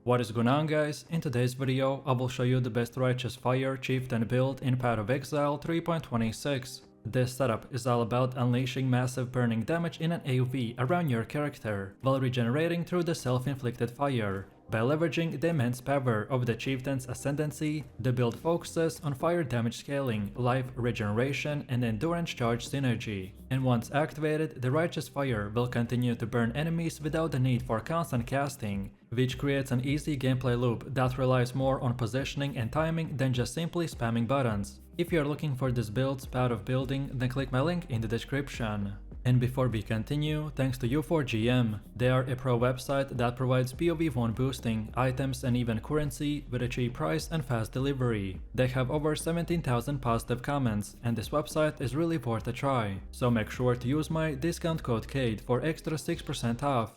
What is going on, guys? In today's video, I will show you the best Righteous Fire Chieftain build in Path of Exile 3.26. This setup is all about unleashing massive burning damage in an AoE around your character, while regenerating through the self-inflicted fire. By leveraging the immense power of the Chieftain's Ascendancy, the build focuses on fire damage scaling, life regeneration, and endurance charge synergy. And once activated, the Righteous Fire will continue to burn enemies without the need for constant casting, which creates an easy gameplay loop that relies more on positioning and timing than just simply spamming buttons. If you are looking for this build's path of building, then click my link in the description. And before we continue, thanks to U4GM, they are a pro website that provides PoE1 boosting, items and even currency with a cheap price and fast delivery. They have over 17,000 positive comments, and this website is really worth a try. So make sure to use my discount code CADE for extra 6% off.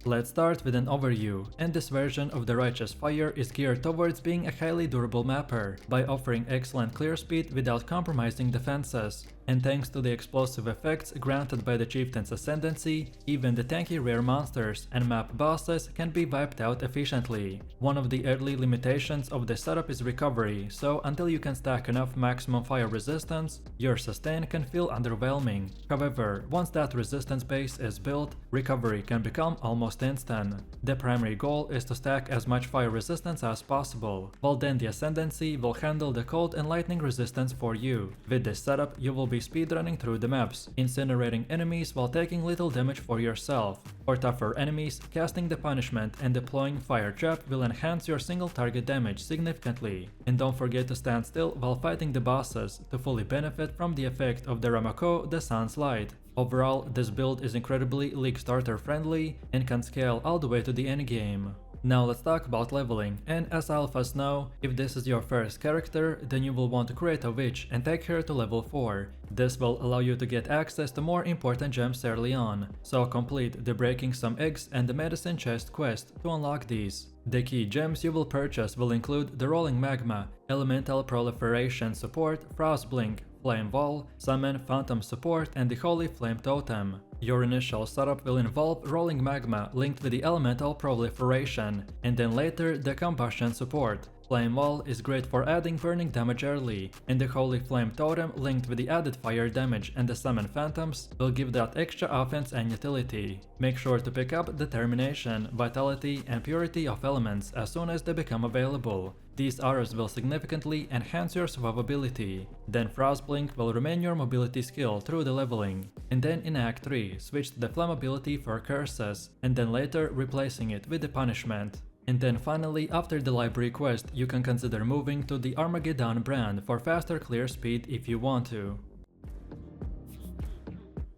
Let's start with an overview, and this version of the Righteous Fire is geared towards being a highly durable mapper, by offering excellent clear speed without compromising defenses. And thanks to the explosive effects granted by the Chieftain's Ascendancy, even the tanky rare monsters and map bosses can be wiped out efficiently. One of the early limitations of this setup is recovery, so until you can stack enough maximum fire resistance, your sustain can feel underwhelming. However, once that resistance base is built, recovery can become almost instant. The primary goal is to stack as much fire resistance as possible, while then the Ascendancy will handle the cold and lightning resistance for you. With this setup, you will be speedrunning through the maps, incinerating enemies while taking little damage for yourself. For tougher enemies, casting the punishment and deploying fire trap will enhance your single target damage significantly. And don't forget to stand still while fighting the bosses to fully benefit from the effect of the Ramako, the Sun's Light. Overall, this build is incredibly League starter friendly and can scale all the way to the endgame. Now let's talk about leveling, and as alphas know, if this is your first character, then you will want to create a witch and take her to level 4. This will allow you to get access to more important gems early on, so complete the breaking some eggs and the medicine chest quest to unlock these. The key gems you will purchase will include the Rolling Magma, Elemental Proliferation Support, Frost Blink, Flame Wall, Summon Phantom Support, and the Holy Flame Totem. Your initial setup will involve Rolling Magma linked with the Elemental Proliferation, and then later the Combustion Support. Flame Wall is great for adding burning damage early, and the Holy Flame Totem linked with the added fire damage and the Summon Phantoms will give that extra offense and utility. Make sure to pick up Determination, Vitality, and Purity of Elements as soon as they become available. These auras will significantly enhance your survivability. Then Frostblink will remain your mobility skill through the leveling. And then in Act 3, switch to the Flammability for curses, and then later replacing it with the Punishment. And then finally, after the library quest, you can consider moving to the Armageddon brand for faster clear speed if you want to.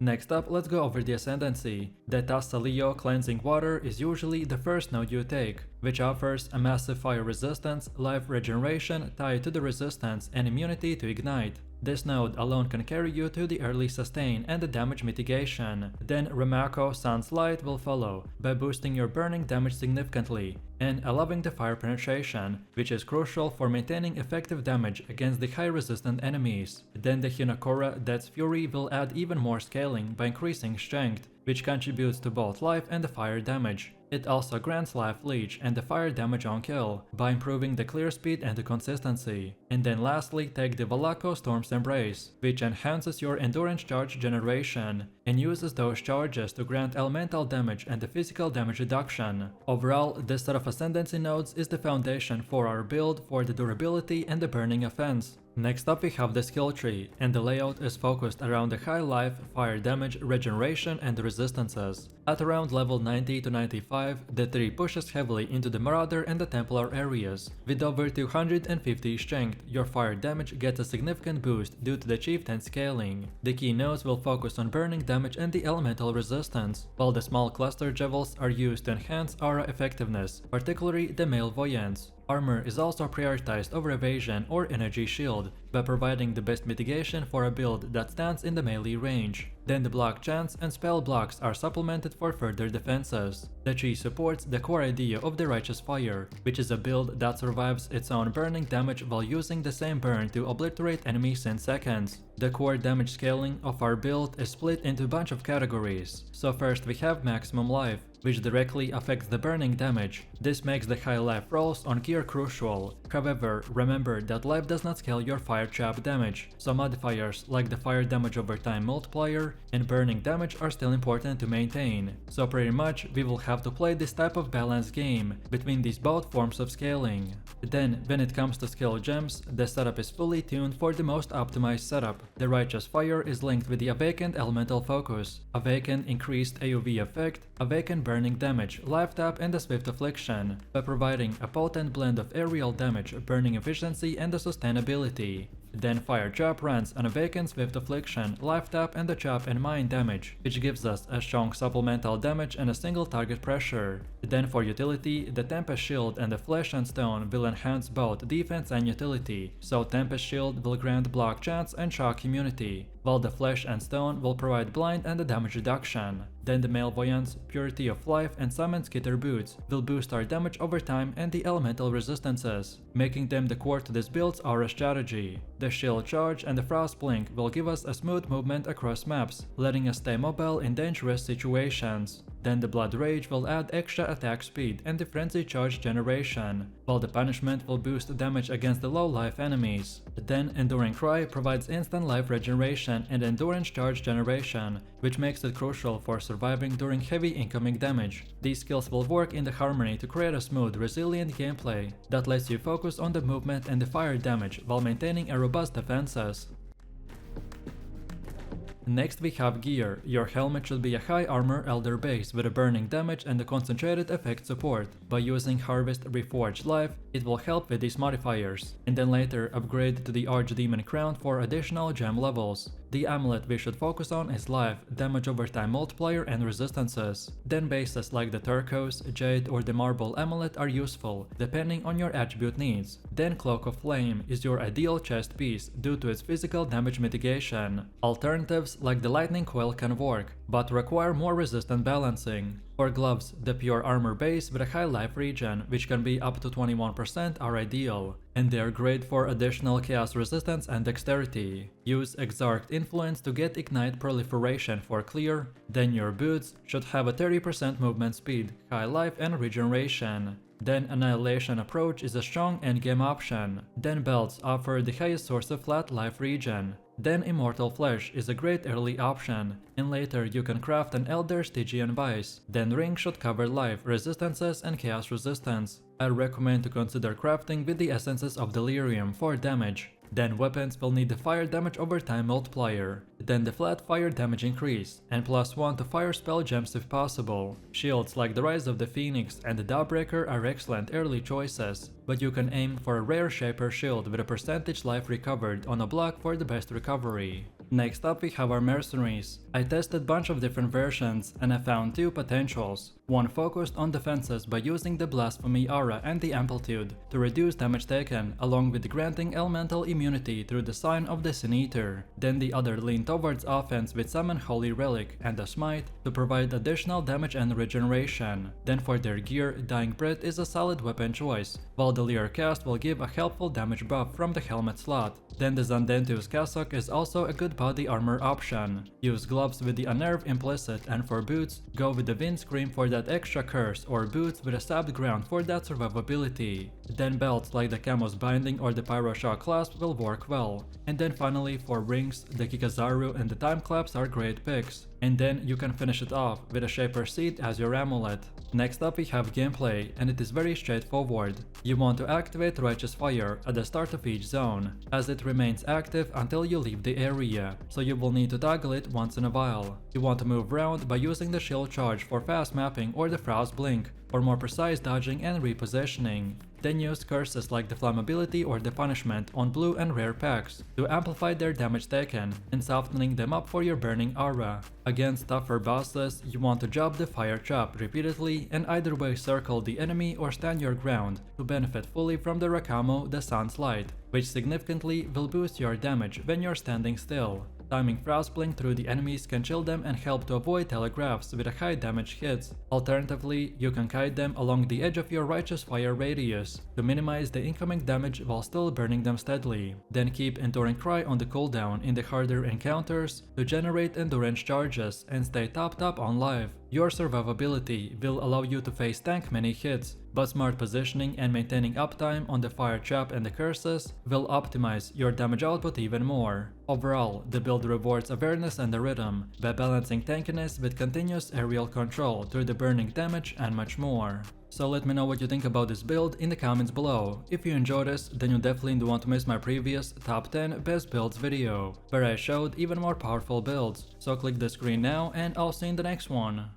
Next up, let's go over the Ascendancy. The Tassalio Cleansing Water is usually the first node you take, which offers a massive fire resistance, life regeneration tied to the resistance, and immunity to ignite. This node alone can carry you to the early sustain and the damage mitigation. Then Ramako Sun's Light will follow, by boosting your burning damage significantly, and allowing the fire penetration, which is crucial for maintaining effective damage against the high resistant enemies. Then the Hinokora Death's Fury will add even more scaling by increasing strength, which contributes to both life and the fire damage. It also grants life leech and the fire damage on kill, by improving the clear speed and the consistency. And then lastly, take the Valako Storm's Embrace, which enhances your endurance charge generation, and uses those charges to grant elemental damage and the physical damage reduction. Overall, this set of Ascendancy nodes is the foundation for our build for the durability and the burning offense. Next up we have the skill tree, and the layout is focused around the high life, fire damage, regeneration, and the resistances. At around level 90 to 95, the tree pushes heavily into the Marauder and the Templar areas. With over 250 strength, your fire damage gets a significant boost due to the Chieftain scaling. The key nodes will focus on burning damage and the elemental resistance, while the small cluster jewels are used to enhance aura effectiveness, particularly the Malevoyance. Armor is also prioritized over evasion or energy shield, by providing the best mitigation for a build that stands in the melee range. Then the block chance and spell blocks are supplemented for further defenses. The tree supports the core idea of the Righteous Fire, which is a build that survives its own burning damage while using the same burn to obliterate enemies in seconds. The core damage scaling of our build is split into a bunch of categories. So first we have maximum life. which directly affects the burning damage. This makes the high life rolls on gear crucial. However, remember that life does not scale your fire trap damage, so modifiers like the fire damage over time multiplier and burning damage are still important to maintain. So pretty much we will have to play this type of balanced game between these both forms of scaling. Then, when it comes to skill gems, the setup is fully tuned for the most optimized setup. The Righteous Fire is linked with the Awakened Elemental Focus, Awakened Increased AoV Effect, Awakened Burning Damage, Life Tap and the Swift Affliction, by providing a potent blend of aerial damage, burning efficiency and the sustainability. Then Fire Trap runs an Awakened Swift Affliction, Life Tap and the Chop and Mine damage, which gives us a strong supplemental damage and a single target pressure. Then for utility, the Tempest Shield and the Flesh and Stone will enhance both defense and utility, so Tempest Shield will grant block chance and shock immunity, while the Flesh and Stone will provide blind and the damage reduction. Then the Malevoyance, Purity of Life and Summon Skitter Boots will boost our damage over time and the elemental resistances, making them the core to this build's aura strategy. The Shield Charge and the Frost Blink will give us a smooth movement across maps, letting us stay mobile in dangerous situations. Then the Blood Rage will add extra attack speed and the Frenzy Charge generation, while the Punishment will boost damage against the low life enemies. Then Enduring Cry provides instant life regeneration and Endurance Charge generation, which makes it crucial for surviving during heavy incoming damage. These skills will work in the harmony to create a smooth, resilient gameplay that lets you focus on the movement and the fire damage while maintaining a robust defenses. Next we have gear. Your helmet should be a high armor elder base with a burning damage and a concentrated effect support. By using Harvest Reforged Life, it will help with these modifiers, and then later upgrade to the Archdemon Crown for additional gem levels. The amulet we should focus on is life, damage over time multiplier and resistances. Then bases like the turquoise, jade or the marble amulet are useful, depending on your attribute needs. Then Cloak of Flame is your ideal chest piece due to its physical damage mitigation. Alternatives like the lightning coil can work, but require more resistant balancing. For gloves, the pure armor base with a high life regen, which can be up to 21%, are ideal, and they are great for additional chaos resistance and dexterity. Use Exarched Influence to get Ignite Proliferation for clear, then your boots should have a 30% movement speed, high life and regeneration. Then Annihilation Approach is a strong endgame option. Then belts offer the highest source of flat life regen. Then Immortal Flesh is a great early option, and later you can craft an Elder Stygian Vice. Then rings should cover life, resistances and chaos resistance. I recommend to consider crafting with the essences of Delirium for damage. Then weapons will need the fire damage over time multiplier, then the flat fire damage increase, and +1 to fire spell gems if possible. Shields like the Rise of the Phoenix and the Dawbreaker are excellent early choices, but you can aim for a rare Shaper Shield with a percentage life recovered on a block for the best recovery. Next up we have our Mercenaries. I tested bunch of different versions and I found two potentials. One focused on defenses by using the Blasphemy Aura and the Amplitude to reduce damage taken, along with granting elemental immunity through the Sign of the Sin Eater. Then the other leaned towards offense with Summon Holy Relic and a Smite to provide additional damage and regeneration. Then for their gear, Dying Breath is a solid weapon choice, while the Leer cast will give a helpful damage buff from the helmet slot. Then the Zandentu's Cassock is also a good body armor option. Use gloves with the Unnerve implicit, and for boots, go with the Wind Scream for that extra curse, or boots with a Stabbed Ground for that survivability. Then belts like the Camo's Binding or the Pyroshock Clasp will work well. And then finally for rings, the Kikazaru and the Time Claps are great picks. And then you can finish it off with a Shaper Seed as your amulet. Next up we have gameplay, and it is very straightforward. You want to activate Righteous Fire at the start of each zone, as it remains active until you leave the area, so you will need to toggle it once in a while. You want to move around by using the Shield Charge for fast mapping or the Frost Blink for more precise dodging and repositioning. Then use curses like the Flammability or the Punishment on blue and rare packs to amplify their damage taken and softening them up for your burning aura. Against tougher bosses, you want to job the Fire Trap repeatedly and either way circle the enemy or stand your ground to benefit fully from the Rakamo, the Sun's Light, which significantly will boost your damage when you're standing still. Timing Frostblink through the enemies can chill them and help to avoid telegraphs with a high damage hits. Alternatively, you can kite them along the edge of your Righteous Fire radius to minimize the incoming damage while still burning them steadily. Then keep Enduring Cry on the cooldown in the harder encounters to generate endurance charges and stay topped up on life. Your survivability will allow you to face tank many hits, but smart positioning and maintaining uptime on the fire trap and the curses will optimize your damage output even more. Overall, the build rewards awareness and the rhythm by balancing tankiness with continuous aerial control through the burning damage and much more. So let me know what you think about this build in the comments below. If you enjoyed this, then you definitely don't want to miss my previous top 10 best builds video, where I showed even more powerful builds. So click the screen now and I'll see you in the next one.